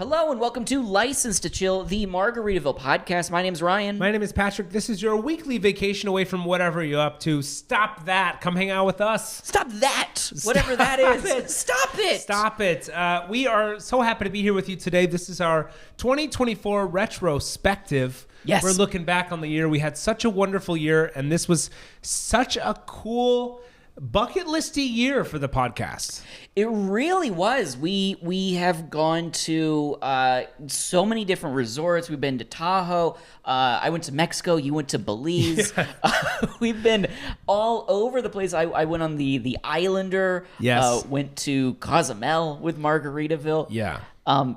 Hello and welcome to License to Chill, the Margaritaville Podcast. My name's Ryan. My name is Patrick. This is your weekly vacation away from whatever you're up to. Stop that. Come hang out with us. Stop that. Whatever that is. Stop it. Stop it. We are so happy to be here with you today. This is our 2024 retrospective. Yes. We're looking back on the year. We had such a wonderful year, and this was such a cool bucket listy year for the podcast. It really was. We have gone to so many different resorts. We've been to Tahoe. I went to Mexico. You went to Belize. Yeah. We've been all over the place. I went on the Islander. Yes. Went to Cozumel with Margaritaville. Yeah.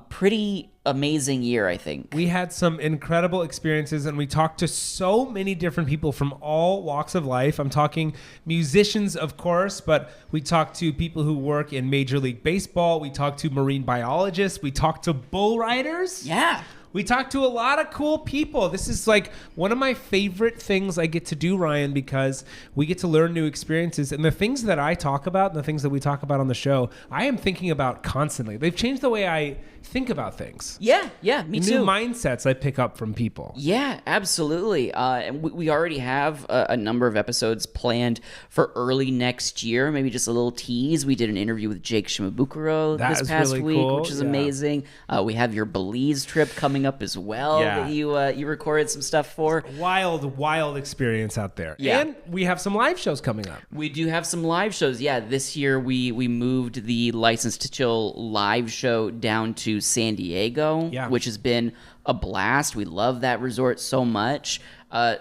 Pretty amazing year, I think. We had some incredible experiences, and we talked to so many different people from all walks of life. I'm talking musicians, of course, but we talked to people who work in Major League Baseball. We talked to marine biologists. We talked to bull riders. Yeah. We talked to a lot of cool people. This is like one of my favorite things I get to do, Ryan, because we get to learn new experiences. And the things that I talk about and the things that we talk about on the show, I am thinking about constantly. They've changed the way I think about things. Yeah, me too. New mindsets I pick up from people. Yeah, absolutely. And we already have a number of episodes planned for early next year. Maybe just a little tease. We did an interview with Jake Shimabukuro this past really week, cool. which is amazing. We have your Belize trip coming up as well that you recorded some stuff for. Wild experience out there. Yeah. And we have some live shows coming up. We do have some live shows. Yeah, this year we moved the License to Chill live show down to San Diego, which has been a blast. We love that resort so much.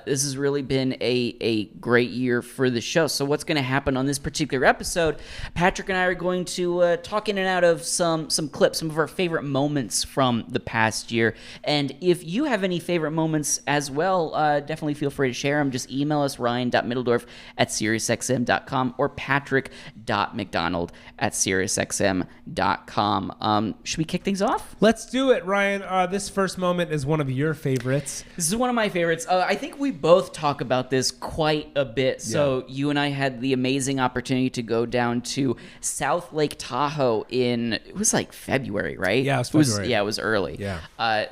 This has really been a great year for the show. So what's going to happen on this particular episode, Patrick and I are going to talk in and out of some clips, some of our favorite moments from the past year. And if you have any favorite moments as well, definitely feel free to share them. Just email us, ryan.middledorf@SiriusXM.com or patrick.mcdonald@SiriusXM.com. Should we kick things off? Let's do it, Ryan. This first moment is one of your favorites. This is one of my favorites. I think we both talk about this quite a bit. So you and I had the amazing opportunity to go down to South Lake Tahoe it was like February, right? Yeah, it was February. It was early. Yeah.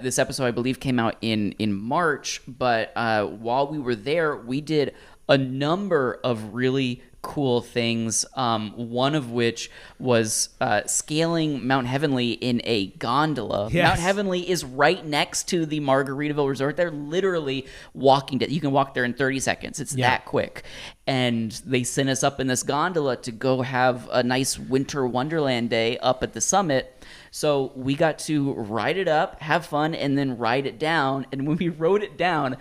This episode, I believe, came out in March. But while we were there, we did a number of really cool things, one of which was scaling Mount Heavenly in a gondola. Yes. Mount Heavenly is right next to the Margaritaville Resort. They're literally walking you can walk there in 30 seconds. It's that quick. And they sent us up in this gondola to go have a nice winter wonderland day up at the summit. So we got to ride it up, have fun, and then ride it down. And when we rode it down,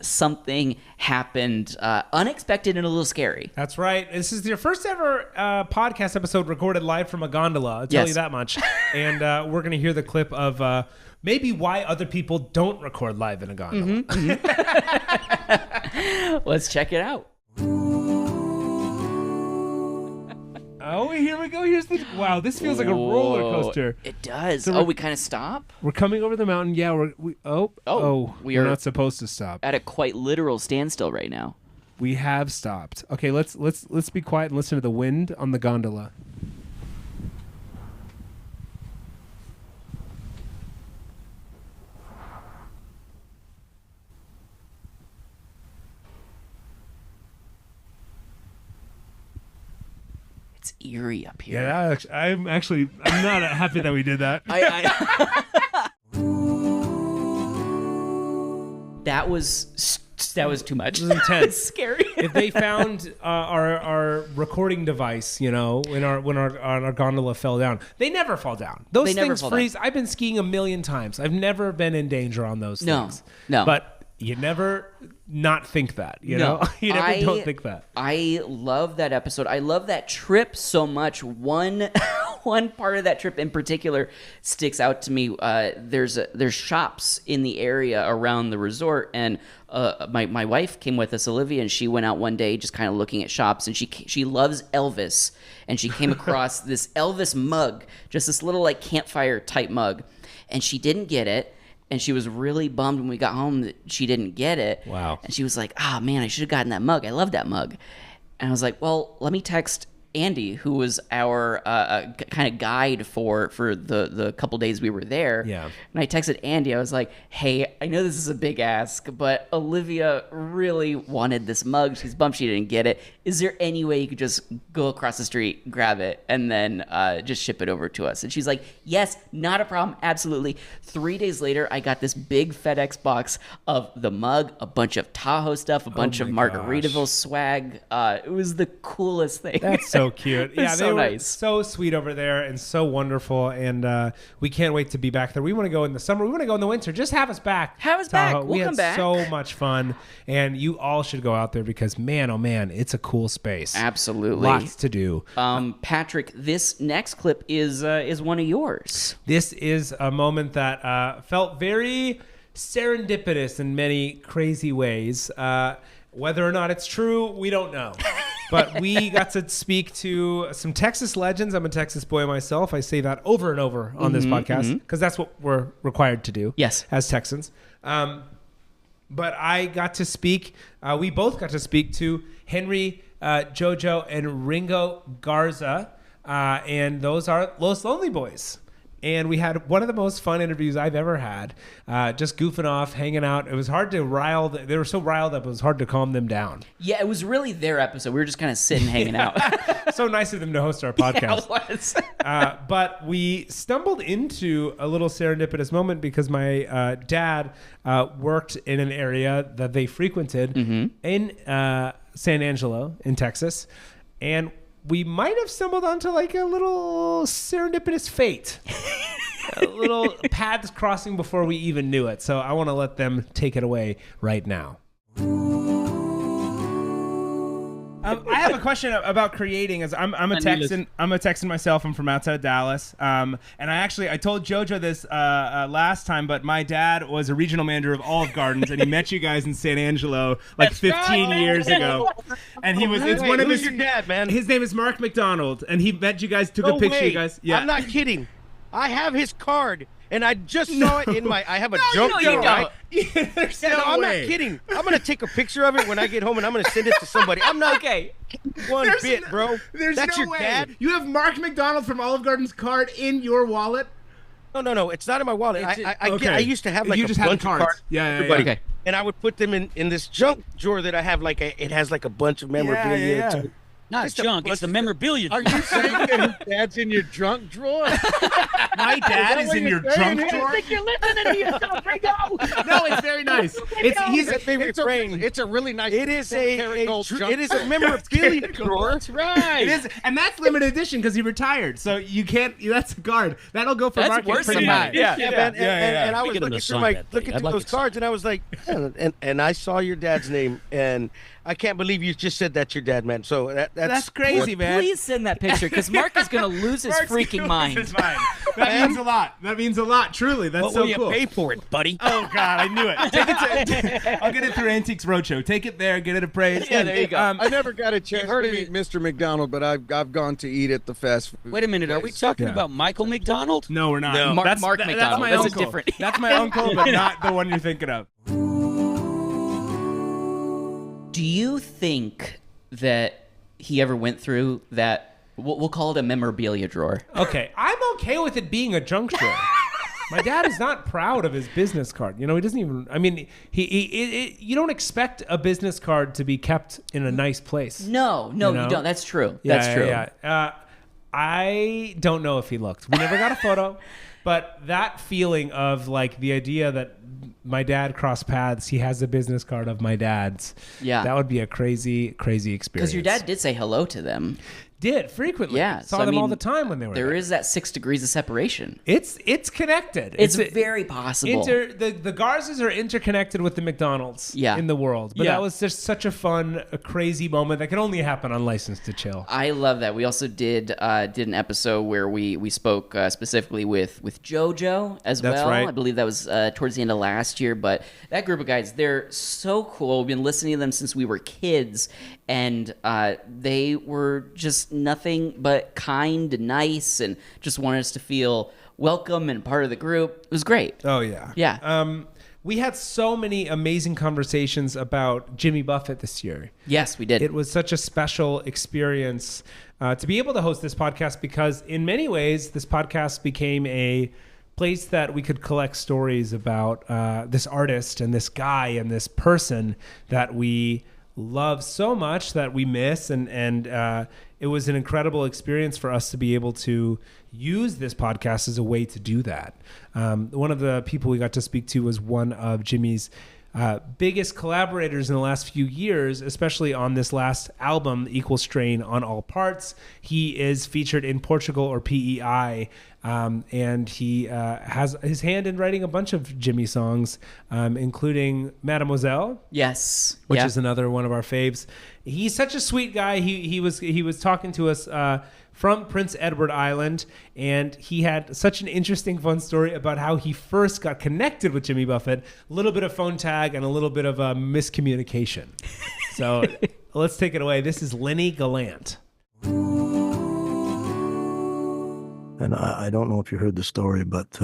something happened unexpected and a little scary. That's right. This is your first ever podcast episode recorded live from a gondola. I'll tell you that much. And we're going to hear the clip of maybe why other people don't record live in a gondola. Let's check it out. Oh, here we go. Wow, this feels like a roller coaster. It does. So we kind of stop? We're coming over the mountain. Yeah, we're we're not supposed to stop. At a quite literal standstill right now. We have stopped. Okay, let's be quiet and listen to the wind on the gondola. It's eerie up here. Yeah, I'm not happy that we did that. That was too much. It was intense. Scary. If they found our recording device, when our gondola fell down, they never fall down. Those things freeze. I've been skiing a million times. I've never been in danger on those things. No. But you never not think that, know? You never don't think that. I love that episode. I love that trip so much. One part of that trip in particular sticks out to me. There's shops in the area around the resort, and my wife came with us, Olivia, and she went out one day just kind of looking at shops, and she loves Elvis, and she came across this Elvis mug, just this little like campfire type mug, and she didn't get it. And she was really bummed when we got home that she didn't get it. Wow. And she was like, man, I should have gotten that mug. I love that mug. And I was like, well, let me text Andy, who was our kind of guide for the couple days we were there. Yeah. And I texted Andy. I was like, hey, I know this is a big ask, but Olivia really wanted this mug. She's bummed she didn't get it. Is there any way you could just go across the street, grab it, and then just ship it over to us? And she's like, yes, not a problem. Absolutely. 3 days later, I got this big FedEx box of the mug, a bunch of Tahoe stuff, a bunch of Margaritaville swag. It was the coolest thing. That's so cute. Yeah, so they were nice. So sweet over there and so wonderful. And we can't wait to be back there. We want to go in the summer. We want to go in the winter. Just have us back. Have us back. Tahoe. We'll come back. We had so much fun. And you all should go out there because, man, oh, man, it's a cool space. Absolutely. Lots to do. Patrick, this next clip is one of yours. This is a moment that felt very serendipitous in many crazy ways. Whether or not it's true, we don't know. But we got to speak to some Texas legends. I'm a Texas boy myself. I say that over and over on this podcast because that's what we're required to do as Texans. But I got to speak, we both got to speak to Henry, Jojo, and Ringo Garza. And those are Los Lonely Boys. And we had one of the most fun interviews I've ever had, just goofing off, hanging out. It was hard to rile. They were so riled up, it was hard to calm them down. Yeah, it was really their episode. We were just kind of sitting, hanging out. So nice of them to host our podcast. Yeah, it was. But we stumbled into a little serendipitous moment because my dad worked in an area that they frequented in San Angelo in Texas. And we might have stumbled onto like a little serendipitous fate. A little paths crossing before we even knew it. So I want to let them take it away right now. I have a question about creating. As I'm a Texan. I'm a Texan myself. I'm from outside of Dallas. And I told JoJo this last time, but my dad was a regional manager of Olive Gardens, and he met you guys in San Angelo like 15 years ago. And he was. It's one of his. Who's your dad, man? His name is Mark McDonald, and he met you guys. Took a picture. You guys. Yeah. I'm not kidding. I have his card. And I just saw it in my. I have a junk you drawer. Right? There's I'm not kidding. I'm gonna take a picture of it when I get home, and I'm gonna send it to somebody. I'm not one bit, bro. That's your dad. You have Mark McDonald from Olive Garden's card in your wallet. No. It's not in my wallet. I used to have like you a just bunch had of cards. Yeah. Okay. And I would put them in this junk drawer that I have. It has like a bunch of memorabilia. Yeah. Not junk, it's the memorabilia. Are you saying that his dad's in your junk drawer? My dad is in your junk drawer? I think you're listening to yourself, Ringo. No, it's very nice. It's a really nice. It is a memorabilia drawer. That's right. It is, and that's limited edition because he retired. So you can't. That's a card. That'll go for That's market worth pretty somebody. high. Man. And I was Speaking of looking through those cards, and I was like, and I saw your dad's name, and I can't believe you just said that's your dad, man. So that's crazy, man. Please send that picture because Mark is going to lose his freaking mind. That means a lot. That means a lot. Truly, that's what so will cool. you pay for it, buddy? Oh God, I knew it. I'll get it through Antiques Roadshow. Take it there, get it appraised. Yeah, there you go. I never got a chance to meet Mr. McDonald, but I've gone to eat at the fast food. Wait a minute, are we talking about Michael McDonald? No, we're not. No. Mark McDonald. That's my That's uncle. a different. That's my uncle, but not the one you're thinking of. Do you think that he ever went through that? We'll call it a memorabilia drawer. Okay, I'm okay with it being a junk drawer. My dad is not proud of his business card. You know, he doesn't even. I mean, you don't expect a business card to be kept in a nice place. No, you don't. That's true. Yeah, That's true. Yeah. I don't know if he looked. We never got a photo, but that feeling of like the idea that my dad crossed paths, he has a business card of my dad's. Yeah. That would be a crazy, crazy experience. Because your dad did say hello to them. Did frequently. Yeah. Saw them all the time when they were there. There is that 6 degrees of separation. It's connected. It's very possible. The Garzas are interconnected with the McDonald's in the world. But that was just such a fun, a crazy moment that can only happen on License to Chill. I love that. We also did an episode where we spoke specifically with JoJo as well. That's right. I believe that was towards the end of last year. But that group of guys, they're so cool. We've been listening to them since we were kids. And they were just nothing but kind and nice and just wanted us to feel welcome and part of the group. It was great. Oh, yeah. Yeah. We had so many amazing conversations about Jimmy Buffett this year. Yes, we did. It was such a special experience to be able to host this podcast, because in many ways, this podcast became a place that we could collect stories about this artist and this guy and this person that we love so much, that we miss, and it was an incredible experience for us to be able to use this podcast as a way to do that. One of the people we got to speak to was one of Jimmy's biggest collaborators in the last few years, especially on this last album, Equal Strain on All Parts. He is featured in Portugal or PEI, and he has his hand in writing a bunch of Jimmy songs, including Mademoiselle. Yes. Which is another one of our faves. He's such a sweet guy. He was talking to us from Prince Edward Island, and he had such an interesting, fun story about how he first got connected with Jimmy Buffett. A little bit of phone tag and a little bit of miscommunication. So let's take it away. This is Lenny Gallant. And I don't know if you heard the story, but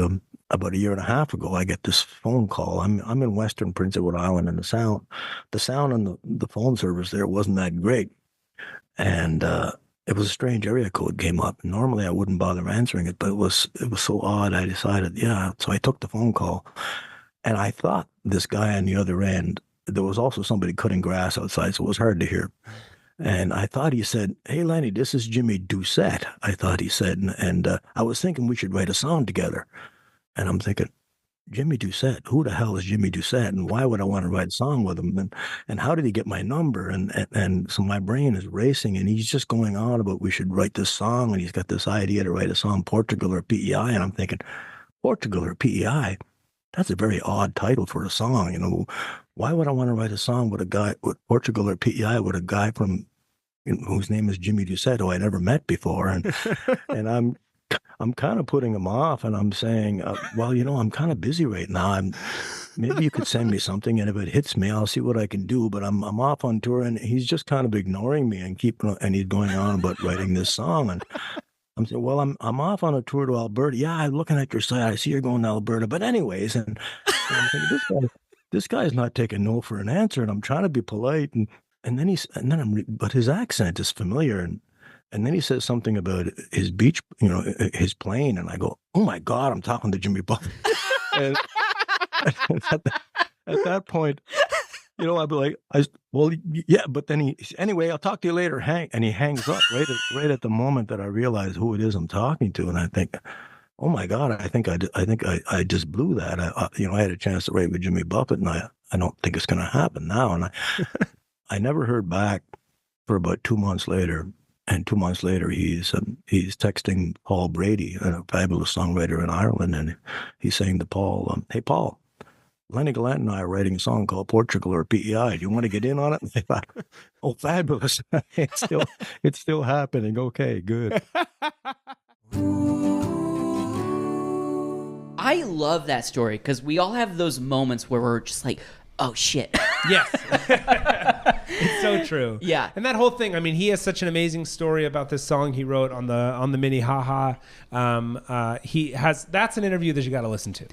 about a year and a half ago, I get this phone call. I'm in Western Prince Edward Island, and the sound on the phone service there wasn't that great, and it was a strange area code came up. Normally, I wouldn't bother answering it, but it was so odd. I decided, so I took the phone call, and I thought this guy on the other end. There was also somebody cutting grass outside, so it was hard to hear. And I thought he said, "Hey, Lenny, this is Jimmy Doucette." I thought he said, and I was thinking we should write a song together. And I'm thinking, Jimmy Doucette, who the hell is Jimmy Doucette, and why would I want to write a song with him? And how did he get my number? And so my brain is racing, and he's just going on about we should write this song, and he's got this idea to write a song, Portugal or PEI, and I'm thinking, Portugal or PEI? That's a very odd title for a song, you know. Why would I want to write a song with a guy with Portugal or PEI with a guy from whose name is Jimmy Doucette, who I never met before, and I'm kind of putting him off, and I'm saying, well, you know, I'm kind of busy right now. Maybe you could send me something, and if it hits me, I'll see what I can do. But I'm off on tour, and he's just kind of ignoring me and he's going on about writing this song, and I'm saying, well, I'm off on a tour to Alberta. Yeah, I'm looking at your site. I see you're going to Alberta. But anyways, and I'm thinking, this guy's not taking no for an answer, and I'm trying to be polite, but his accent is familiar, and then he says something about his beach, you know, his plane, and I go, oh my God, I'm talking to Jimmy Buffett. and at that point, you know, I'd be like, well, yeah, but then anyway, I'll talk to you later, and he hangs up right at the moment that I realize who it is I'm talking to, and I think, oh my God, I think I just blew that. I had a chance to write with Jimmy Buffett, and I don't think it's going to happen now. And I never heard back for about 2 months later. And 2 months later, he's texting Paul Brady, a fabulous songwriter in Ireland, and he's saying to Paul, "Hey Paul, Lenny Gallant and I are writing a song called Portugal or PEI. Do you want to get in on it?" And I thought, oh, fabulous! it's still happening. Okay, good. I love that story because we all have those moments where we're just like, oh shit. Yes. It's so true. Yeah. And that whole thing, I mean, he has such an amazing story about this song he wrote on the mini haha. That's an interview that you got to listen to.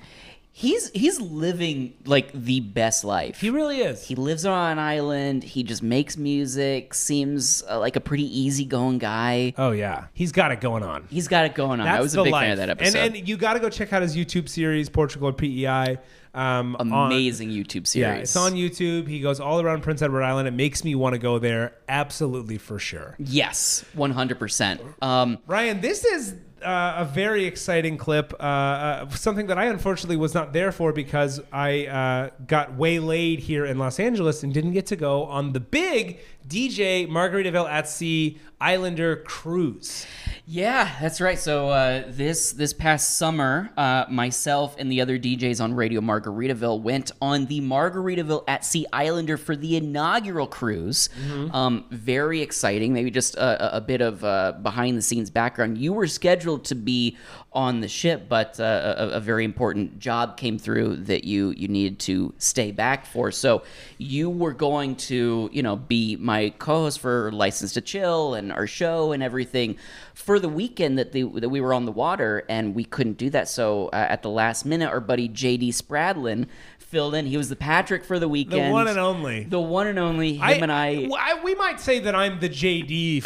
He's living like the best life. He really is. He lives on an island. He just makes music. Seems like a pretty easygoing guy. Oh yeah, he's got it going on. I was a big fan of that episode. And you got to go check out his YouTube series, Portugal or PEI. Amazing YouTube series. Yeah, it's on YouTube. He goes all around Prince Edward Island. It makes me want to go there. Absolutely, for sure. Yes, 100%. Ryan, this is a very exciting clip. Something that I unfortunately was not there for because I got waylaid here in Los Angeles and didn't get to go on the big DJ Margaritaville at Sea Islander cruise. Yeah, that's right. So this past summer, myself and the other DJs on Radio Margaritaville went on the Margaritaville at Sea Islander for the inaugural cruise. Mm-hmm. Very exciting. Maybe just a bit of behind-the-scenes background. You were scheduled to be on the ship, but a very important job came through that you needed to stay back for. So you were going to, be my my co-host for License to Chill and our show and everything for the weekend that we were on the water, and we couldn't do that. So at the last minute, our buddy JD Spradlin filled in. He was the Patrick for the weekend. The one and only. The one and only. Him and I. We might say that I'm the JD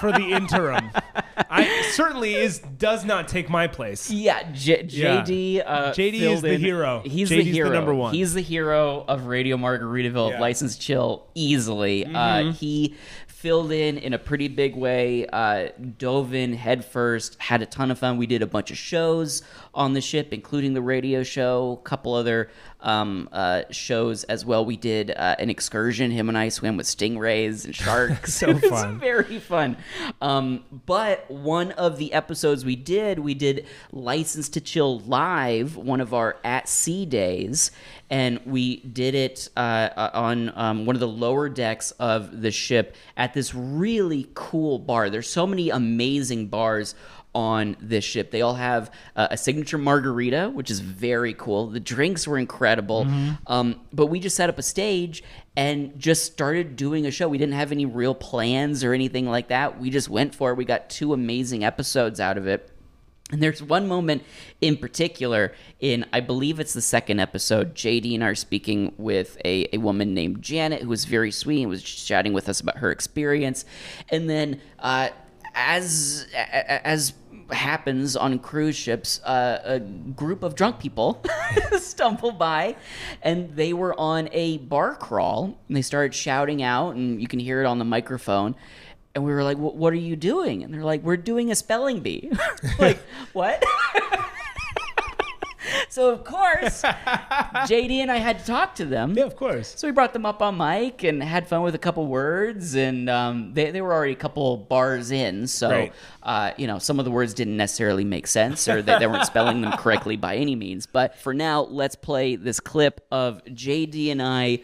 for the interim. I certainly does not take my place. Yeah, JD. JD is the hero. He's JD's the hero. The number one. He's the hero of Radio Margaritaville. Yeah. License Chill easily. He filled in a pretty big way, dove in headfirst, had a ton of fun. We did a bunch of shows on the ship, including the radio show, a couple other shows as well. We did an excursion. Him and I swam with stingrays and sharks. So it was fun. Very fun. But one of the episodes we did License to Chill Live, one of our at sea days, and we did it on one of the lower decks of the ship at this really cool bar. There's so many amazing bars on this ship. They all have a signature margarita, which is very cool. The drinks were incredible. But we just set up a stage and just started doing a show. We didn't have any real plans or anything like that. We just went for it. We got 2 amazing episodes out of it. And there's one moment in particular in, I believe it's the 2nd episode, JD and I are speaking with a woman named Janet, who was very sweet and was chatting with us about her experience. And then as happens on cruise ships, a group of drunk people stumbled by, and they were on a bar crawl, and they started shouting out, and you can hear it on the microphone. And we were like, what are you doing? And they're like, we're doing a spelling bee. Like, what? So, of course, JD and I had to talk to them. Yeah, of course. So we brought them up on mic and had fun with a couple words. And they were already a couple bars in. So, some of the words didn't necessarily make sense, or they weren't spelling them correctly by any means. But for now, let's play this clip of JD and I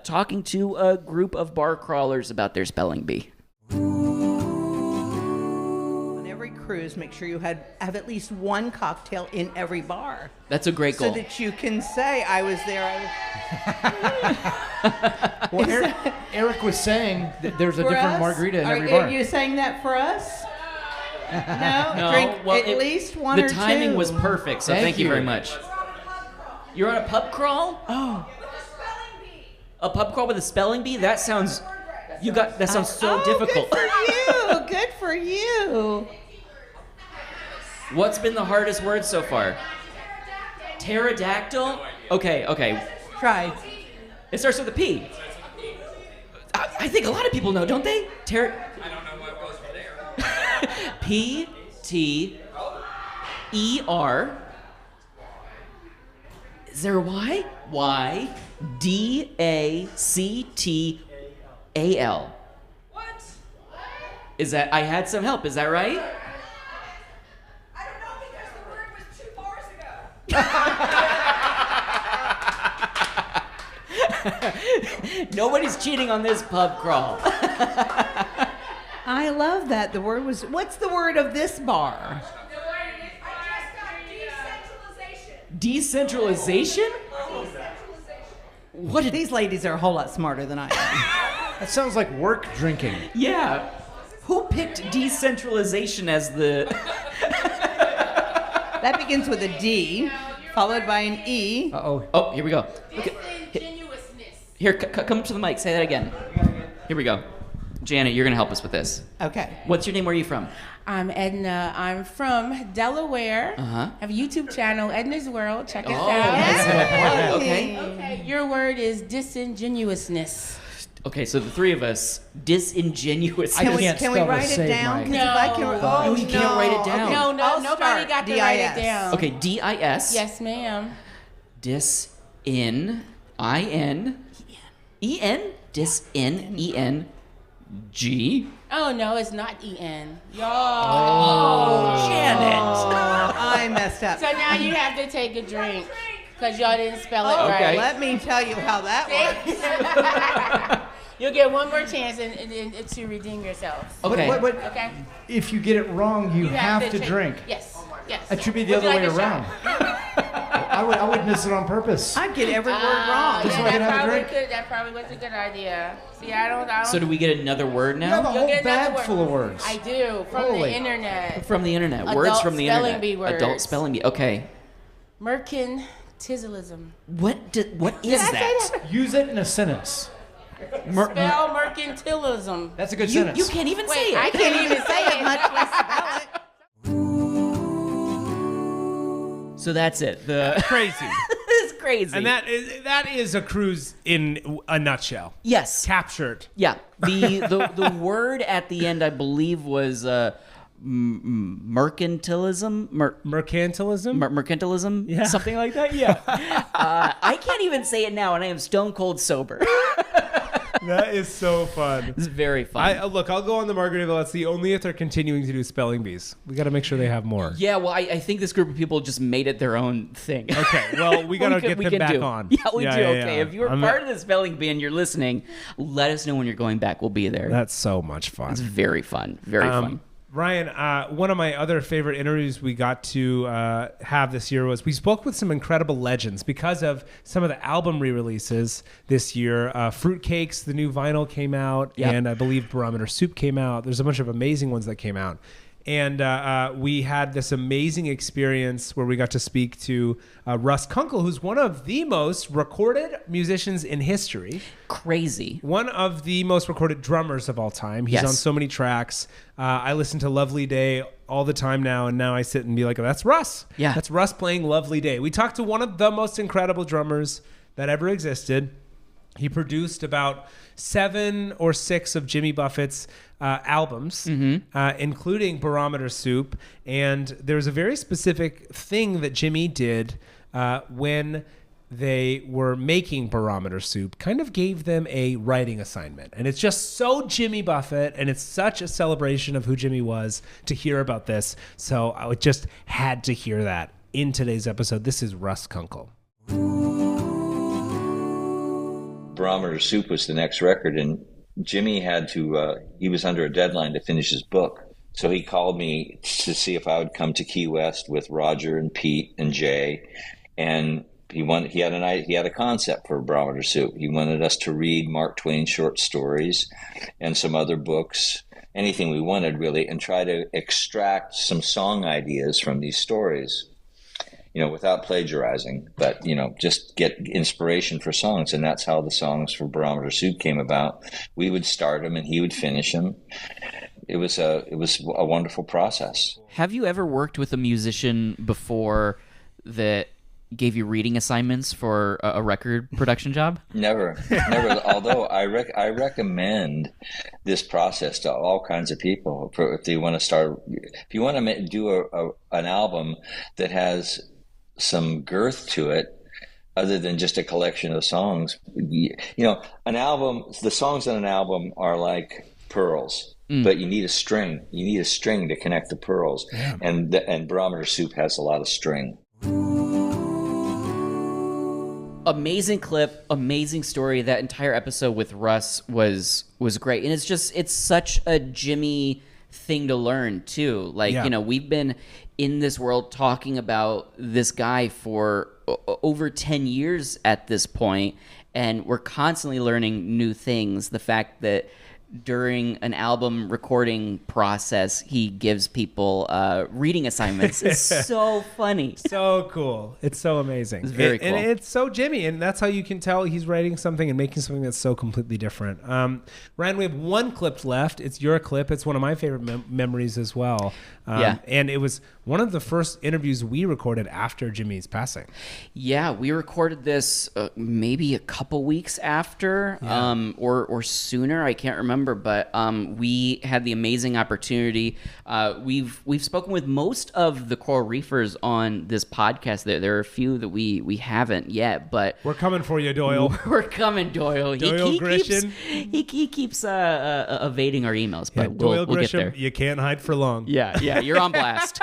talking to a group of bar crawlers about their spelling bee. On every cruise, make sure you have at least one cocktail in every bar. That's a great goal. So that you can say, I was there. Well, Eric was saying that there's a For different us? margarita in every bar. Are you saying that for us? No? Drink at least one or two. The timing was perfect, so thank you very much. You're on a pub crawl? Oh. A pub crawl with a spelling bee? That sounds... that sounds so difficult. Good for you. Good for you. What's been the hardest word so far? Pterodactyl? Okay. Try. It starts with a P. I think a lot of people know, don't they? I don't know what goes from there. P-T-E-R. Is there a Y? Y-D-A-C-T-A-L. What? Is that, I had some help, is that right? I don't know because the word was 2 bars ago. Nobody's cheating on this pub crawl. I love that. The word was, what's the word of this bar? The word is, I just got decentralization. Decentralization? What did These ladies are a whole lot smarter than I am. That sounds like work drinking. Yeah. Who picked decentralization as the... That begins with a D, followed by an E. Uh-oh. Oh, here we go. Disingenuousness. Here, come up to the mic. Say that again. Here we go. Janet, you're going to help us with this. Okay. What's your name? Where are you from? I'm Edna. I'm from Delaware. Uh-huh. I have a YouTube channel, Edna's World. Check us out. Yes. Okay. Okay. Your word is disingenuousness. Okay, so the three of us, disingenuous. Can we write it down? No. Oh, you can't write it down. No, I'll nobody start. got to D-I-S. write it down. Okay, D-I-S. Yes, ma'am. Dis-in-I-N-E-N? Dis-in-E-N-G? Oh, no, it's not E-N. Y'all. Oh, Janet. I messed up. So now you have to take a drink because y'all didn't spell it Okay. right. Let me tell you how that works. You'll get one more chance and to redeem yourself. Okay. But Okay? if you get it wrong, you have to take- drink. Yes. It should be the Would other you way like a around. shot? I I would miss it on purpose. I get every word wrong. Just so I can have a drink. That probably was a good idea. See, I don't. So do we get another word You have a now? whole get another bag word. full of words. I do from Holy. the internet. From the internet. Adult Words from the spelling internet. bee words. Adult spelling bee. Okay. Mercantilism. What is that? Use it in a sentence. Spell mercantilism. That's a good sentence. You can't even say it. I can't even say it. Much less spell it. So that's it. Crazy. It's crazy. And that is a cruise in a nutshell. Yes. Captured. Yeah. The word at the end, I believe, was mercantilism. Mercantilism? Mercantilism? Yeah. Something like that? Yeah. I can't even say it now, and I am stone cold sober. That is so fun. It's very fun. Look, I'll go on the Margaritaville. That's the only if they're continuing to do spelling bees. We got to make sure they have more. Yeah, well, I think this group of people just made it their own thing. Okay, well, we got to get them back on. Yeah, we do. Okay, if you're part of the spelling bee and you're listening, let us know when you're going back. We'll be there. That's so much fun. It's very fun. Very fun. Ryan, one of my other favorite interviews we got to have this year was we spoke with some incredible legends because of some of the album re-releases this year. Fruitcakes, the new vinyl came out, and I believe Barometer Soup came out. There's a bunch of amazing ones that came out. And we had this amazing experience where we got to speak to Russ Kunkel, who's one of the most recorded musicians in history. Crazy. One of the most recorded drummers of all time. He's on so many tracks. I listen to Lovely Day all the time now, and now I sit and be like, oh, that's Russ. Yeah. That's Russ playing Lovely Day. We talked to one of the most incredible drummers that ever existed. He produced about 7 or 6 of Jimmy Buffett's albums, including Barometer Soup. And there's a very specific thing that Jimmy did when they were making Barometer Soup, kind of gave them a writing assignment. And it's just so Jimmy Buffett, and it's such a celebration of who Jimmy was to hear about this. So I just had to hear that in today's episode. This is Russ Kunkel. Barometer Soup was the next record, and Jimmy had to, he was under a deadline to finish his book. So he called me to see if I would come to Key West with Roger and Pete and Jay. And he had a concept for Barometer Soup. He wanted us to read Mark Twain short stories and some other books, anything we wanted really, and try to extract some song ideas from these stories. Without plagiarizing, but, just get inspiration for songs. And that's how the songs for Barometer Soup came about. We would start them and he would finish them. It was a wonderful process. Have you ever worked with a musician before that gave you reading assignments for a record production job? Never. Although I recommend this process to all kinds of people. If you want to do an album that has some girth to it, other than just a collection of songs. An album, the songs on an album are like pearls, but you need a string. You need a string to connect the pearls. Yeah. And Barometer Soup has a lot of string. Amazing clip, amazing story. That entire episode with Russ was great. And it's such a Jimmy thing to learn too. We've been in this world talking about this guy for over 10 years at this point, and we're constantly learning new things. The fact that during an album recording process, he gives people reading assignments is so funny. So cool. It's so amazing. It's very cool. And it's so Jimmy, and that's how you can tell he's writing something and making something that's so completely different. Ryan, we have one clip left. It's your clip. It's one of my favorite memories as well. And it was one of the first interviews we recorded after Jimmy's passing. Yeah, we recorded this maybe a couple weeks after or sooner. I can't remember. But we had the amazing opportunity. We've spoken with most of the Coral Reefers on this podcast. There are a few that we haven't yet, but we're coming for you, Doyle. We're coming, Doyle. Doyle Grisham. He keeps evading our emails, but Doyle we'll Grisham, get there. You can't hide for long. Yeah, you're on blast.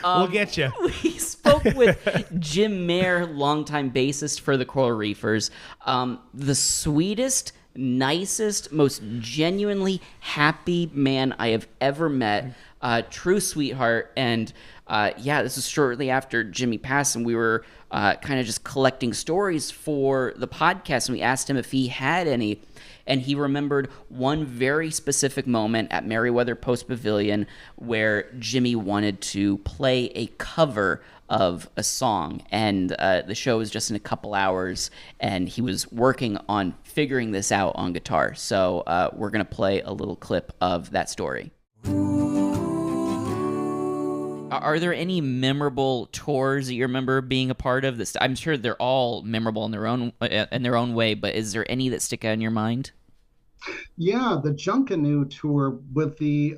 We'll get you. We spoke with Jim Mayer, longtime bassist for the Coral Reefers. The sweetest, nicest, most genuinely happy man I have ever met. True sweetheart. And this is shortly after Jimmy passed, and we were kind of just collecting stories for the podcast, and we asked him if he had any. And he remembered one very specific moment at Merriweather Post Pavilion where Jimmy wanted to play a cover of a song. And the show was just in a couple hours, and he was working on figuring this out on guitar. So we're going to play a little clip of that story. Are there any memorable tours that you remember being a part of? This, I'm sure they're all memorable in their own way, but is there any that stick out in your mind? Yeah, the Junkanoo tour with the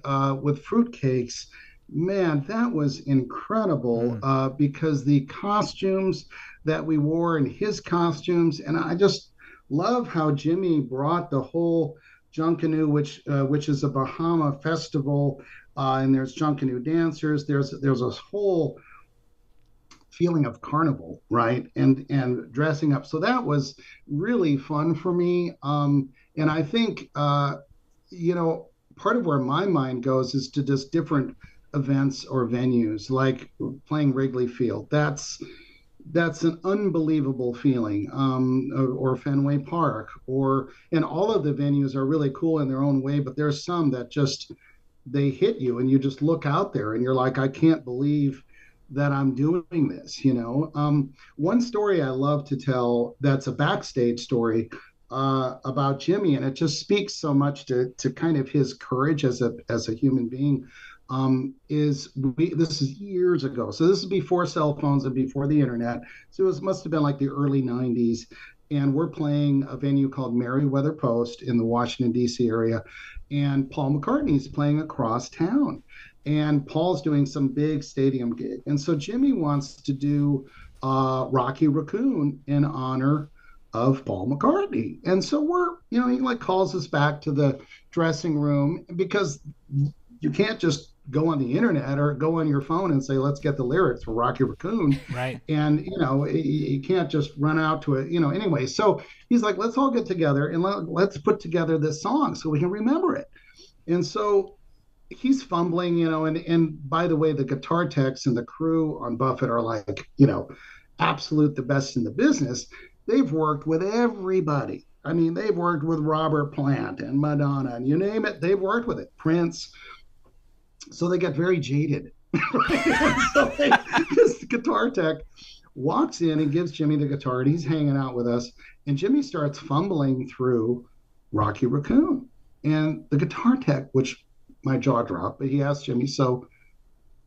with fruitcakes, man, that was incredible because the costumes that we wore and his costumes, and I just love how Jimmy brought the whole Junkanoo, which is a Bahama festival. And there's Junkanoo dancers. There's a whole feeling of carnival, right? And dressing up. So that was really fun for me. And I think, part of where my mind goes is to just different events or venues, like playing Wrigley Field. That's an unbelievable feeling. Or Fenway Park, and all of the venues are really cool in their own way, but there's some that just they hit you and you just look out there and you're like, I can't believe that I'm doing this, One story I love to tell that's a backstage story about Jimmy, and it just speaks so much to kind of his courage as a human being, this is years ago. So this is before cell phones and before the internet. So it must have been like the early 90s. And we're playing a venue called Merriweather Post in the Washington, D.C. area. And Paul McCartney's playing across town. And Paul's doing some big stadium gig. And so Jimmy wants to do Rocky Raccoon in honor of Paul McCartney. And so he calls us back to the dressing room, because you can't just go on the internet or go on your phone and say, let's get the lyrics for Rocky Raccoon. Right. And, you can't just run out to it, anyway. So he's like, let's all get together and let's put together this song so we can remember it. And so he's fumbling, and by the way, the guitar techs and the crew on Buffett are like, absolute the best in the business. They've worked with everybody. I mean, they've worked with Robert Plant and Madonna and you name it, they've worked with it. Prince. So they get very jaded. So this guitar tech walks in and gives Jimmy the guitar, and he's hanging out with us. And Jimmy starts fumbling through Rocky Raccoon. And the guitar tech, which my jaw dropped, but he asked Jimmy, so,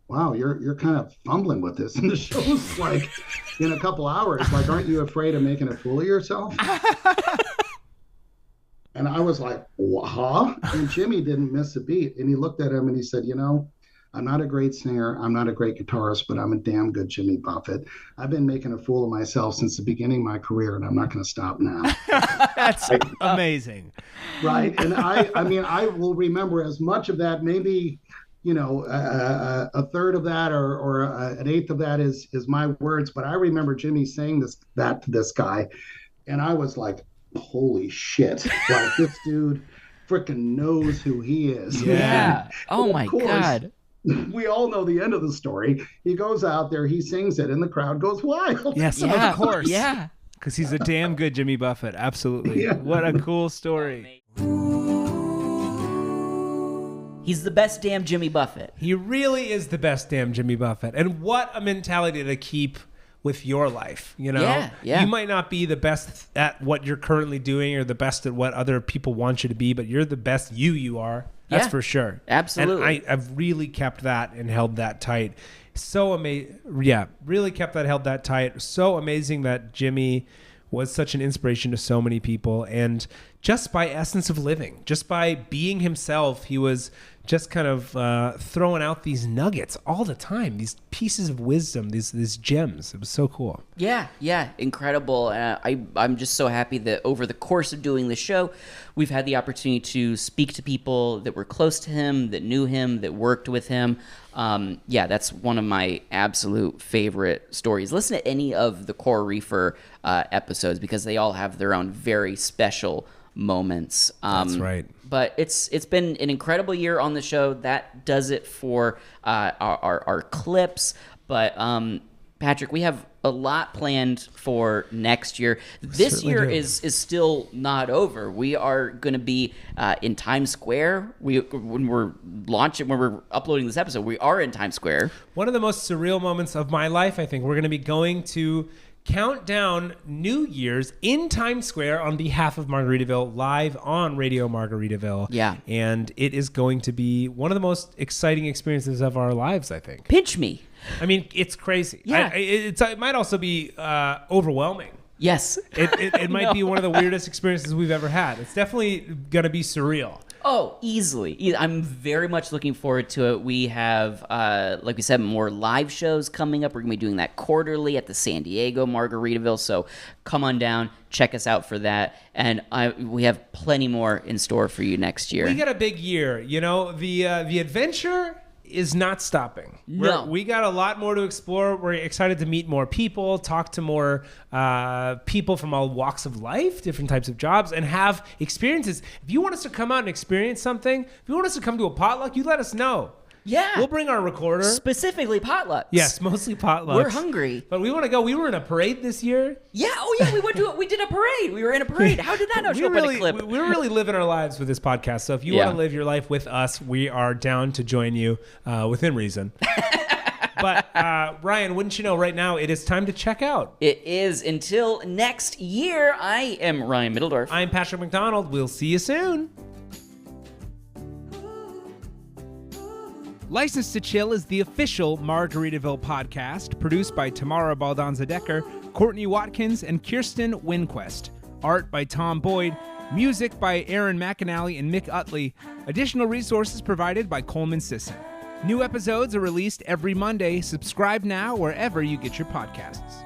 wow, you're kind of fumbling with this. And the show's like in a couple hours, like, aren't you afraid of making a fool of yourself? And I was like, huh? And Jimmy didn't miss a beat. And he looked at him and he said, I'm not a great singer. I'm not a great guitarist, but I'm a damn good Jimmy Buffett. I've been making a fool of myself since the beginning of my career, and I'm not going to stop now. That's amazing. Right. And I will remember as much of that, maybe, a third of that or an eighth of that is my words. But I remember Jimmy saying that to this guy. And I was like, holy shit, like this dude freaking knows who he is. Yeah. Oh my God. We all know the end of the story. He goes out there, he sings it, and the crowd goes wild. Yes, yeah, of course. Yeah. Because he's a damn good Jimmy Buffett. Absolutely. Yeah. What a cool story. He's the best damn Jimmy Buffett. He really is the best damn Jimmy Buffett. And what a mentality to keep with your life, Yeah. You might not be the best at what you're currently doing or the best at what other people want you to be, but you're the best you are. That's for sure. Absolutely. And I've really kept that and held that tight. So amazing. Yeah, really kept that, held that tight. So amazing that Jimmy was such an inspiration to so many people. And just by essence of living, just by being himself, he was just kind of throwing out these nuggets all the time, these pieces of wisdom, these gems. It was so cool. Yeah, incredible. I'm just so happy that over the course of doing the show, we've had the opportunity to speak to people that were close to him, that knew him, that worked with him. That's one of my absolute favorite stories. Listen to any of the Core Reefer episodes because they all have their own very special moments. That's right. But it's been an incredible year on the show. That does it for our clips. But Patrick, we have a lot planned for next year. This year is still not over. We are going to be in Times Square. When we're uploading this episode, we are in Times Square. One of the most surreal moments of my life, I think. We're going to be going to count down New Year's in Times Square on behalf of Margaritaville, live on Radio Margaritaville. Yeah. And it is going to be one of the most exciting experiences of our lives, I think. Pinch me. I mean, it's crazy. Yeah. It might also be overwhelming. Yes. It might be one of the weirdest experiences we've ever had. It's definitely going to be surreal. Oh, easily. I'm very much looking forward to it. We have, like we said, more live shows coming up. We're going to be doing that quarterly at the San Diego Margaritaville. So come on down, check us out for that. And we have plenty more in store for you next year. We got a big year. You know, the adventure is not stopping. No. We got a lot more to explore. We're excited to meet more people, talk to more people from all walks of life, different types of jobs, and have experiences. If you want us to come out and experience something, if you want us to come to a potluck, you let us know. Yeah. We'll bring our recorder. Specifically potlucks. Yes, mostly potlucks. We're hungry. But we want to go. We were in a parade this year. Yeah. Oh, yeah. We did a parade. We were in a parade. How did that not show up in a clip? We're really living our lives with this podcast. So if you want to live your life with us, we are down to join you within reason. But Ryan, wouldn't you know, right now it is time to check out. It is. Until next year, I am Ryan Middledorf. I'm Patrick McDonald. We'll see you soon. License to Chill is the official Margaritaville podcast, produced by Tamara Baldanza-Decker, Courtney Watkins, and Kirsten Winquest. Art by Tom Boyd. Music by Aaron McAnally and Mick Utley. Additional resources provided by Coleman Sisson. New episodes are released every Monday. Subscribe now wherever you get your podcasts.